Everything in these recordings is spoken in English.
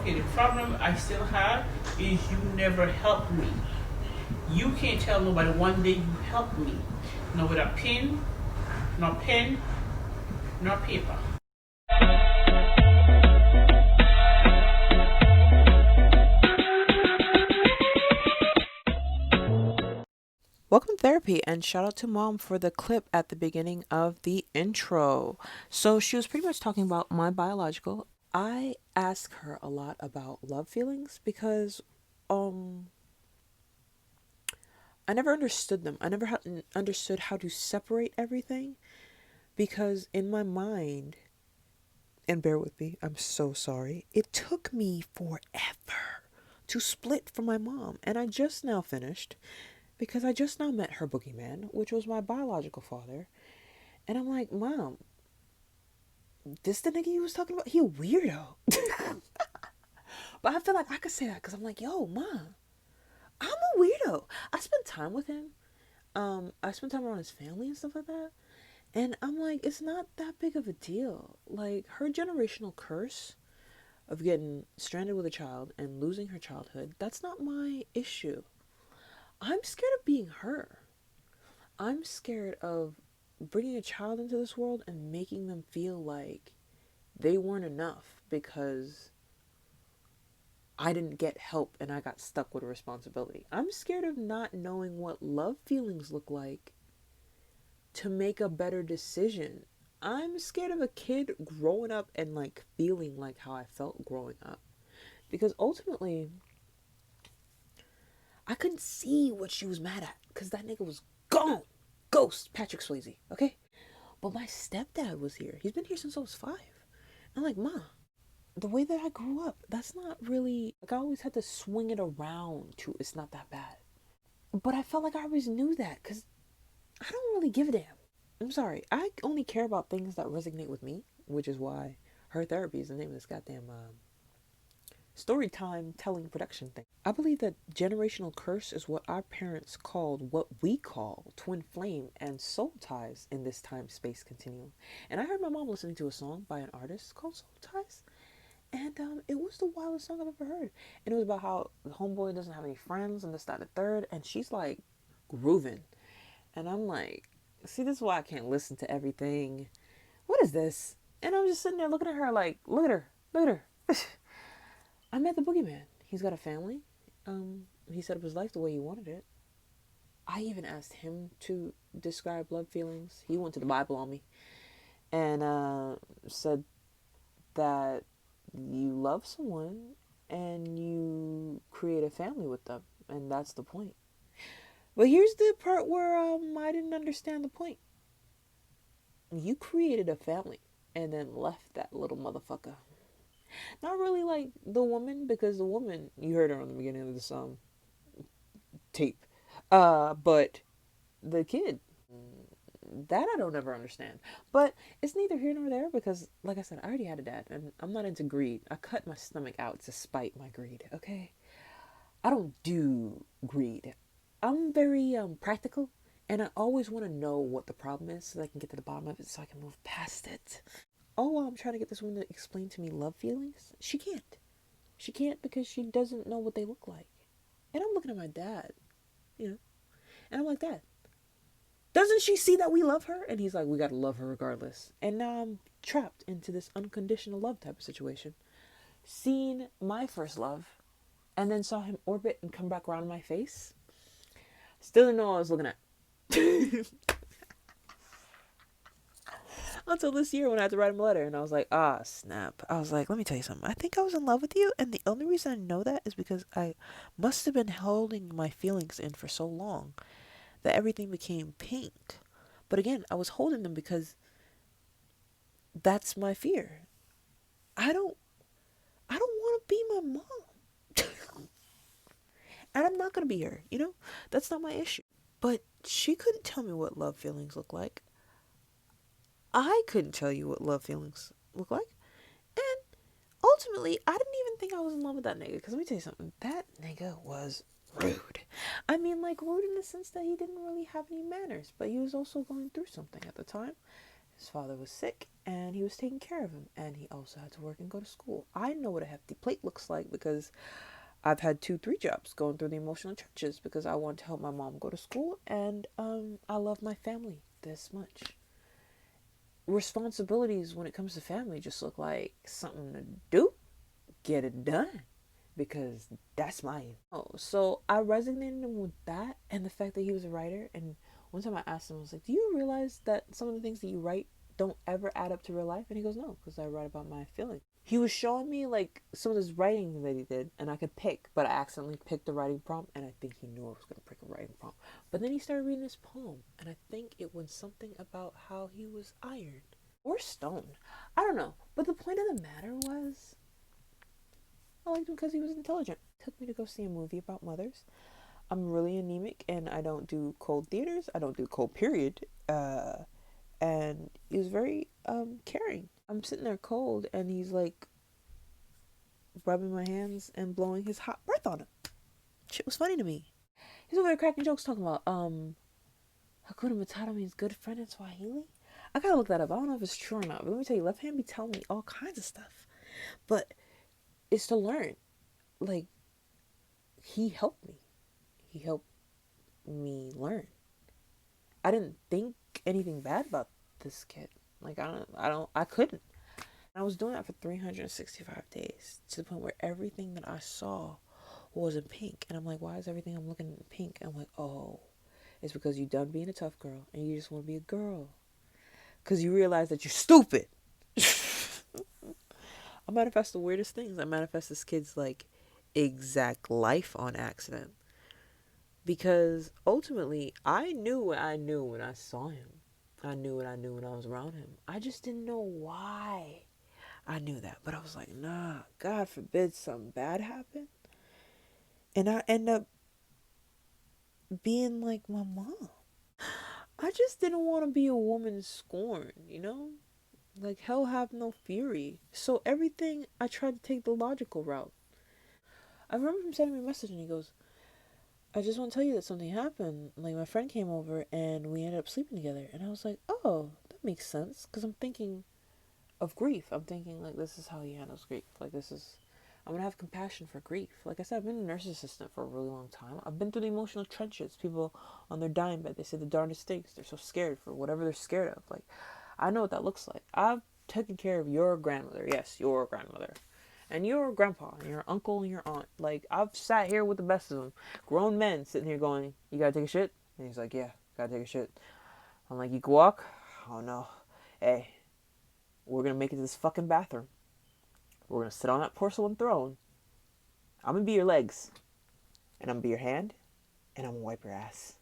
okay, the problem I still have is you never helped me. You can't tell nobody one day you helped me. No with a pin, no pen, no paper. Welcome to therapy, and shout out to mom for the clip at the beginning of the intro. So she was pretty much talking about my biological. I ask her a lot about love feelings because um I never understood them. I never understood how to separate everything because in my mind, and bear with me, I'm so sorry. It took me forever to split from my mom, and I just now finished because I just now met her boogeyman, which was my biological father. And I'm like, Mom, this the nigga you was talking about? He a weirdo. But I feel like I could say that because I'm like, yo, Mom, I'm a weirdo. I spend time with him. I spend time around his family and stuff like that. And I'm like, it's not that big of a deal. Like, her generational curse of getting stranded with a child and losing her childhood, that's not my issue. I'm scared of being her. I'm scared of bringing a child into this world and making them feel like they weren't enough because I didn't get help and I got stuck with a responsibility. I'm scared of not knowing what love feelings look like to make a better decision. I'm scared of a kid growing up and like feeling like how I felt growing up. Because ultimately, I couldn't see what she was mad at because that nigga was gone. Ghost Patrick Swayze, okay? But my stepdad was here. He's been here since I was 5. I'm like, Ma, the way that I grew up, that's not really like I always had to swing it around to it's not that bad. But I felt like I always knew that because I don't really give a damn. I'm sorry. I only care about things that resonate with me, which is why her therapy is the name of this goddamn story time telling production thing. I believe that generational curse is what our parents called what we call twin flame and soul ties in this time space continuum. And I heard my mom listening to a song by an artist called Soul Ties. And it was the wildest song I've ever heard. And it was about how the homeboy doesn't have any friends and this, that, and the third. And she's like grooving. And I'm like, see, this is why I can't listen to everything. What is this? And I'm just sitting there looking at her like, look at her, look at her. I met the boogeyman. He's got a family. He set up his life the way he wanted it. I even asked him to describe love feelings. He went to the Bible on me and said that you love someone and you create a family with them, and that's the point. But here's the part where I didn't understand the point. You created a family and then left that little motherfucker. Not really like the woman, because the woman, you heard her on the beginning of this tape. But the kid, that I don't ever understand. But it's neither here nor there because, like I said, I already had a dad, and I'm not into greed. I cut my stomach out to spite my greed. Okay, I don't do greed. I'm very practical, and I always want to know what the problem is so that I can get to the bottom of it, so I can move past it. Oh, while I'm trying to get this woman to explain to me love feelings, she can't. She can't because she doesn't know what they look like. And I'm looking at my dad, you know, and I'm like, Dad, doesn't she see that we love her? And he's like, we gotta love her regardless. And now I'm trapped into this unconditional love type of situation. Seeing my first love and then saw him orbit and come back around my face. Still didn't know what I was looking at. Until this year when I had to write him a letter and I was like, ah, snap. I was like, let me tell you something. I think I was in love with you, and the only reason I know that is because I must have been holding my feelings in for so long that everything became pink. But again, I was holding them because that's my fear. I don't I don't want to be my mom. And I'm not going to be her, you know? That's not my issue. But she couldn't tell me what love feelings look like. I couldn't tell you what love feelings look like. And ultimately, I didn't even think I was in love with that nigga. Because let me tell you something. That nigga was rude. I mean, like, rude in the sense that he didn't really have any manners. But he was also going through something at the time. His father was sick and he was taking care of him, and he also had to work and go to school. I know what a hefty plate looks like because I've had 2, 3 jobs going through the emotional trenches because I want to help my mom go to school, and I love my family this much. Responsibilities when it comes to family just look like something to do, get it done, because that's mine. Oh, so I resonated with that and the fact that he was a writer. And one time I asked him, I was like, "Do you realize that some of the things that you write don't ever add up to real life?" And he goes, "No, because I write about my feelings." He was showing me like some of this writing that he did, and I could pick, but I accidentally picked the writing prompt, and I think he knew I was going to pick a writing prompt. But then he started reading this poem, and I think it was something about how he was iron or stone. I don't know. But the point of the matter was, I liked him because he was intelligent. He took me to go see a movie about mothers. I'm really anemic, and I don't do cold theaters. I don't do cold period. And he was very caring. I'm sitting there cold, and he's like rubbing my hands and blowing his hot breath on it. Shit was funny to me. He's over there cracking jokes talking about Hakuna Matata means good friend in Swahili. I gotta look that up. I don't know if it's true or not. But let me tell you, left hand be telling me all kinds of stuff. But it's to learn. Like, he helped me. He helped me learn. I didn't think anything bad about this kid. Like, I couldn't. I was doing that for 365 days to the point where everything that I saw was in pink. And I'm like, why is everything I'm looking in pink? And I'm like, oh, it's because you done being a tough girl and you just want to be a girl. Because you realize that you're stupid. I manifest the weirdest things. I manifest this kid's like exact life on accident. Because ultimately, I knew what I knew when I saw him. I knew what I knew when I was around him. I just didn't know why I knew that. But I was like, nah, God forbid something bad happen. And I end up being like my mom. I just didn't want to be a woman scorned, you know? Like, hell have no fury. So everything, I tried to take the logical route. I remember him sending me a message and he goes, I just want to tell you that something happened. Like, my friend came over and we ended up sleeping together. And I was like, oh, that makes sense. Because I'm thinking of grief. I'm thinking, like, this is how he handles grief. Like, I'm going to have compassion for grief. Like I said, I've been a nurse assistant for a really long time. I've been through the emotional trenches. People on their dying bed, they say the darndest things. They're so scared for whatever they're scared of. Like, I know what that looks like. I've taken care of your grandmother. Yes, your grandmother. And your grandpa, and your uncle, and your aunt. Like, I've sat here with the best of them. Grown men sitting here going, you gotta take a shit? And he's like, yeah, gotta take a shit. I'm like, you can walk? Oh no. Hey, we're gonna make it to this fucking bathroom. We're gonna sit on that porcelain throne. I'm gonna be your legs. And I'm gonna be your hand. And I'm gonna wipe your ass.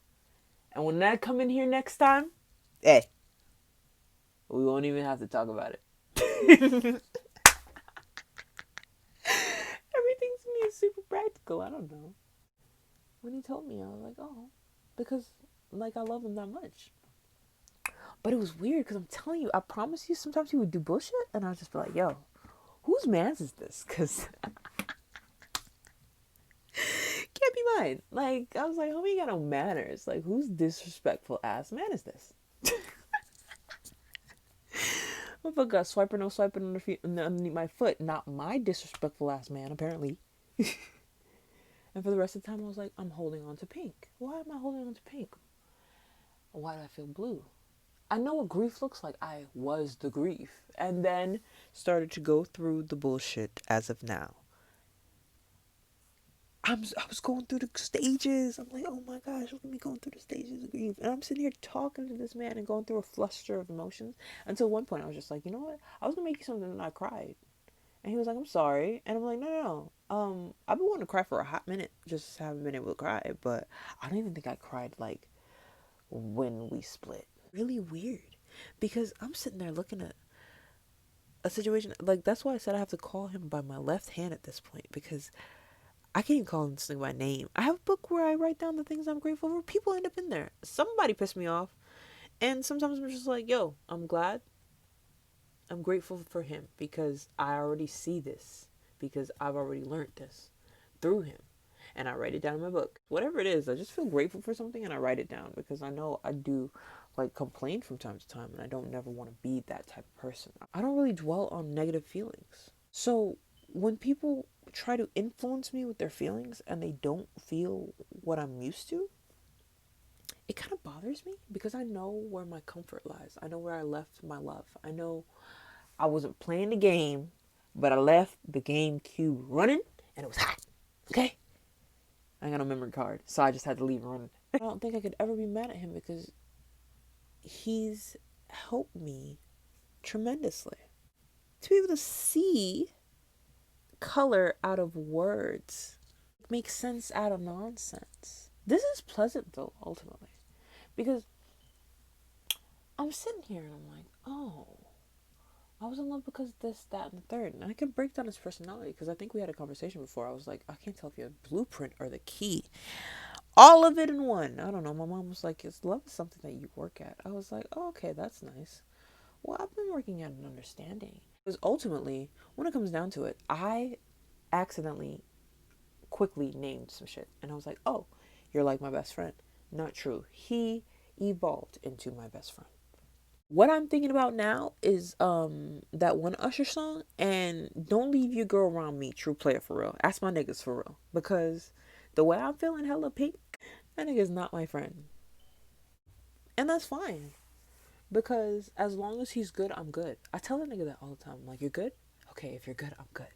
And when I come in here next time, hey, we won't even have to talk about it. Everything to me is super practical. I don't know. When he told me, I was like, oh, because like I love him that much. But it was weird because I'm telling you, I promise you, sometimes he would do bullshit, and I'd just be like, yo, whose man's is this? Because can't be mine. Like, I was like, homie, you got no manners. Like, whose disrespectful ass man is this? Motherfucker got swiper, no swiping underneath my foot. Not my disrespectful ass man, apparently. And for the rest of the time, I was like, I'm holding on to pink. Why am I holding on to pink? Why do I feel blue? I know what grief looks like. I was the grief. And then started to go through the bullshit as of now. I was going through the stages. I'm like, oh my gosh, look at me going through the stages of grief. And I'm sitting here talking to this man and going through a fluster of emotions. Until one point, I was just like, you know what? I was going to make you something, and I cried. And he was like, I'm sorry. And I'm like, no. I've been wanting to cry for a hot minute. Just haven't been able to cry. But I don't even think I cried, like, when we split. Really weird. Because I'm sitting there looking at a situation. Like, that's why I said I have to call him by my left hand at this point. Because I can't even call this thing by name. I have a book where I write down the things I'm grateful for. People end up in there. Somebody pissed me off. And sometimes I'm just like, yo, I'm glad. I'm grateful for him because I already see this. Because I've already learned this through him. And I write it down in my book. Whatever it is, I just feel grateful for something and I write it down. Because I know I do like complain from time to time, and I don't never want to be that type of person. I don't really dwell on negative feelings. So when people try to influence me with their feelings and they don't feel what I'm used to, it kind of bothers me because I know where my comfort lies. I know where I left my love. I know I wasn't playing the game, but I left the GameCube running and it was hot. Okay? I got no memory card, so I just had to leave it running. I don't think I could ever be mad at him because he's helped me tremendously. To be able to see color out of words, make sense out of nonsense. This is Pleasantville, ultimately. Because I'm sitting here and I'm like, oh, I was in love because this, that, and the third. And I can break down his personality because I think we had a conversation before. I was like, I can't tell if you have blueprint or the key. All of it in one. I don't know. My mom was like, "Is love is something that you work at." I was like, oh, okay, that's nice. Well, I've been working at an understanding. Because ultimately, when it comes down to it, I accidentally quickly named some shit. And I was like, oh, you're like my best friend. Not true. He evolved into my best friend. What I'm thinking about now is that one Usher song and Don't Leave Your Girl Around Me, True Player for real. Ask my niggas for real. Because the way I'm feeling hella pink, that nigga's not my friend. And that's fine. Because as long as he's good, I'm good. I tell the nigga that all the time. I'm like, you're good? Okay, if you're good, I'm good.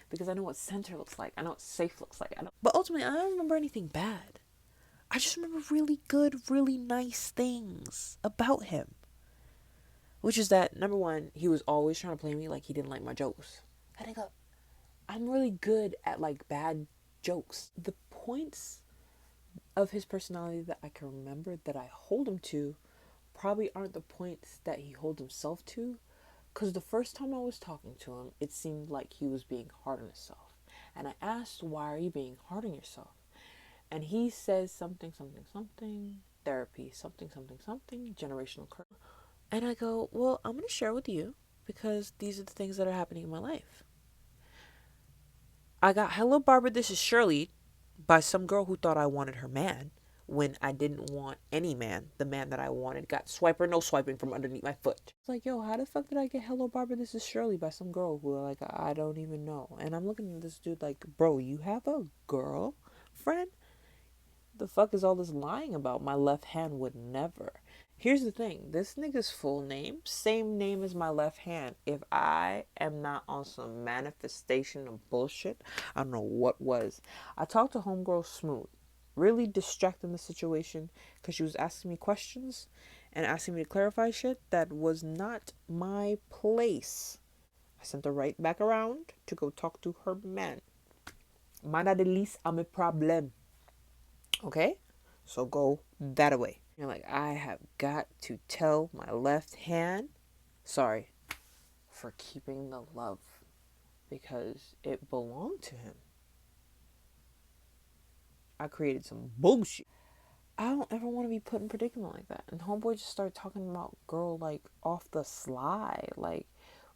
Because I know what center looks like. I know what safe looks like. But ultimately, I don't remember anything bad. I just remember really good, really nice things about him. Which is that, number one, he was always trying to play me like he didn't like my jokes. I think I'm really good at like bad jokes. The points of his personality that I can remember that I hold him to probably aren't the points that he holds himself to. Because the first time I was talking to him, it seemed like he was being hard on himself. And I asked, why are you being hard on yourself? And he says something, something, something, therapy, something, something, something, generational curse. And I go, well, I'm going to share with you because these are the things that are happening in my life. I got Hello Barbara, this is Shirley by some girl who thought I wanted her man when I didn't want any man. The man that I wanted got swiper, no swiping from underneath my foot. It's like, yo, how the fuck did I get Hello Barbara, this is Shirley by some girl who like I don't even know? And I'm looking at this dude like, bro, you have a girlfriend? The fuck is all this lying about? My left hand would never. Here's the thing. This nigga's full name, same name as my left hand. If I am not on some manifestation of bullshit, I don't know what was. I talked to homegirl Smooth, really distracting the situation because she was asking me questions and asking me to clarify shit that was not my place. I sent her right back around to go talk to her man. Mana de lis a mi problem. Okay? So go that away. You're like, I have got to tell my left hand, sorry, for keeping the love because it belonged to him. I created some bullshit. I don't ever want to be put in a predicament like that. And homeboy just started talking about girl like off the sly. Like,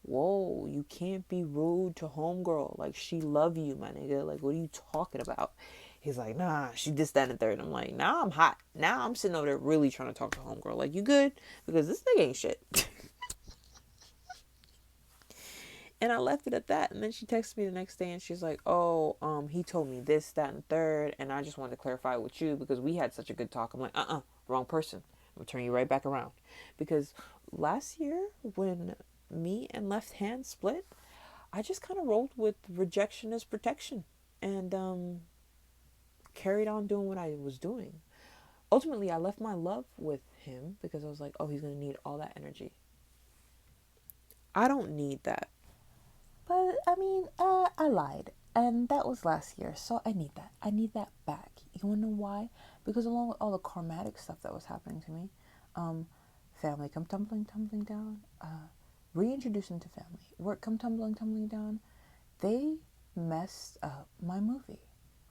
whoa, you can't be rude to homegirl. Like, she love you, my nigga. Like, what are you talking about? He's like, nah, she this, that, and the third. I'm like, now I'm hot. Now I'm sitting over there really trying to talk to homegirl. Like, you good? Because this nigga ain't shit. And I left it at that. And then she texted me the next day and she's like, oh, he told me this, that, and third. And I just wanted to clarify with you because we had such a good talk. I'm like, wrong person. I'm going to turn you right back around. Because last year when me and left hand split, I just kind of rolled with rejection as protection and carried on doing what I was doing. Ultimately, I left my love with him because I was like, oh, he's going to need all that energy. I don't need that. But I mean, I lied. And that was last year. So I need that. I need that back. You wanna know why? Because along with all the karmatic stuff that was happening to me, family come tumbling, tumbling down, reintroducing to family, work come tumbling, tumbling down, they messed up my movie.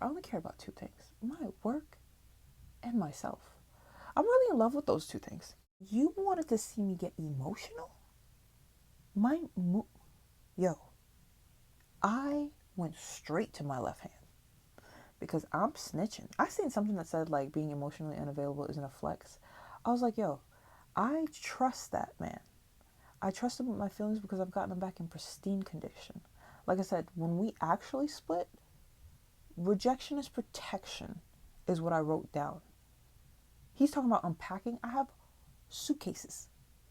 I only care about two things: my work and myself. I'm really in love with those two things. You wanted to see me get emotional? Yo, I went straight to my left hand because I'm snitching. I seen something that said like being emotionally unavailable isn't a flex. I was like, yo, I trust that man. I trust him with my feelings because I've gotten them back in pristine condition. Like I said, when we actually split, rejection is protection, is what I wrote down. He's talking about unpacking. I have suitcases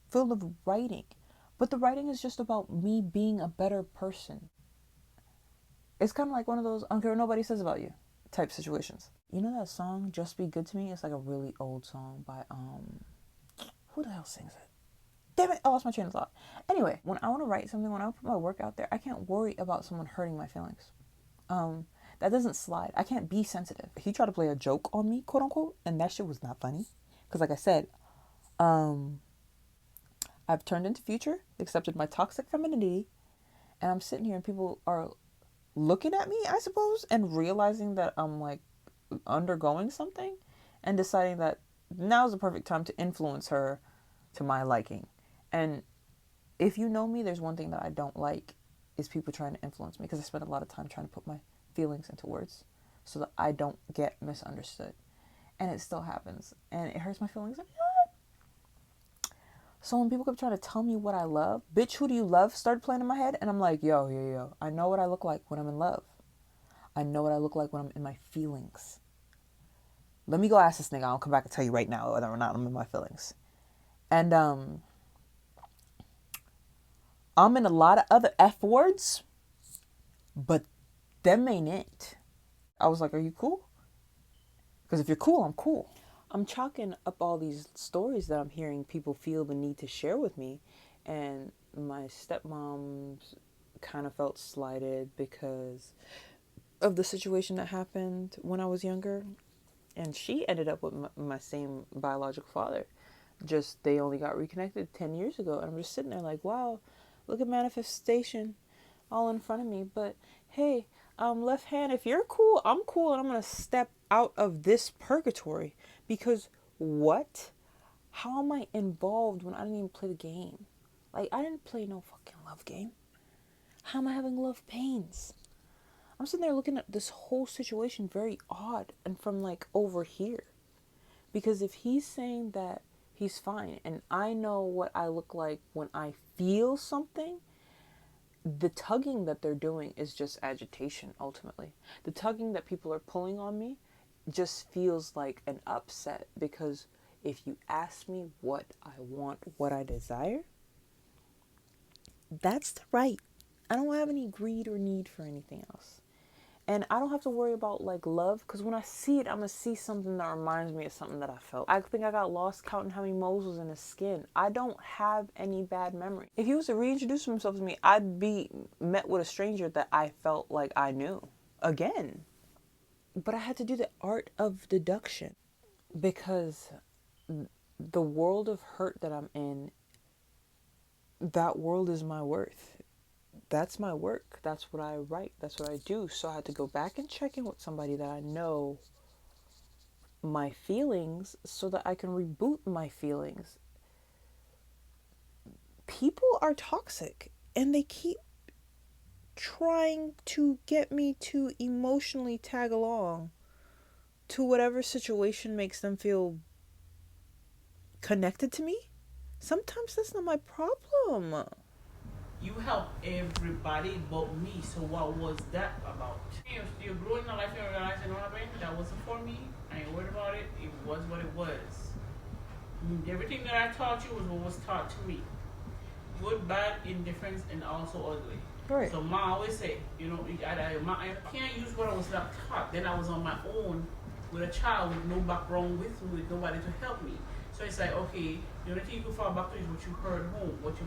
filled with writing, but the writing is just about me being a better person. It's kind of like one of those, I don't care what nobody says about you type situations. You know that song, Just Be Good to Me? It's like a really old song by, who the hell sings it? Damn it, I lost my train of thought. Anyway, when I want to write something, when I put my work out there, I can't worry about someone hurting my feelings. That doesn't slide. I can't be sensitive. He tried to play a joke on me, quote unquote, and that shit was not funny. Because like I said, I've turned into Future, accepted my toxic femininity, and I'm sitting here and people are looking at me, I suppose, and realizing that I'm like undergoing something and deciding that now's the perfect time to influence her to my liking. And if you know me, there's one thing that I don't like is people trying to influence me because I spend a lot of time trying to put my feelings into words so that I don't get misunderstood. And it still happens. And it hurts my feelings. So when people kept trying to tell me what I love, bitch, who do you love? Started playing in my head. And I'm like, yo. I know what I look like when I'm in love. I know what I look like when I'm in my feelings. Let me go ask this nigga. I'll come back and tell you right now whether or not I'm in my feelings. And I'm in a lot of other F words, but them ain't it. I was like, are you cool? Because if you're cool, I'm cool. I'm chalking up all these stories that I'm hearing people feel the need to share with me. And my stepmom's kind of felt slighted because of the situation that happened when I was younger. And she ended up with my same biological father. Just they only got reconnected 10 years ago. And I'm just sitting there like, wow, look at manifestation all in front of me. But hey, left hand, if you're cool, I'm cool. And I'm going to step out of this purgatory. Because what? How am I involved when I didn't even play the game? Like, I didn't play no fucking love game. How am I having love pains? I'm sitting there looking at this whole situation very odd and from like over here. Because if he's saying that he's fine and I know what I look like when I feel something, the tugging that they're doing is just agitation ultimately. The tugging that people are pulling on me just feels like an upset because if you ask me what I want, what I desire, that's the right. I don't have any greed or need for anything else. And I don't have to worry about like love because when I see it, I'm going to see something that reminds me of something that I felt. I think I got lost counting how many moles was in his skin. I don't have any bad memory. If he was to reintroduce himself to me, I'd be met with a stranger that I felt like I knew again. But I had to do the art of deduction because the world of hurt that I'm in, that world is my worth. That's my work. That's what I write. That's what I do. So I had to go back and check in with somebody that I know my feelings so that I can reboot my feelings. People are toxic and they keep trying to get me to emotionally tag along to whatever situation makes them feel connected to me. Sometimes that's not my problem. You help everybody but me, so what was that about? You're growing in life and realizing, what happened? That wasn't for me. I ain't worried about it. It was what it was. Everything that I taught you was what was taught to me. Good, bad, indifference, and also ugly. Right. So Ma always say, I can't use what I was not taught. Then I was on my own with a child with no background with me, with nobody to help me. So it's like, okay, the only thing you can fall back to is what you heard home, what you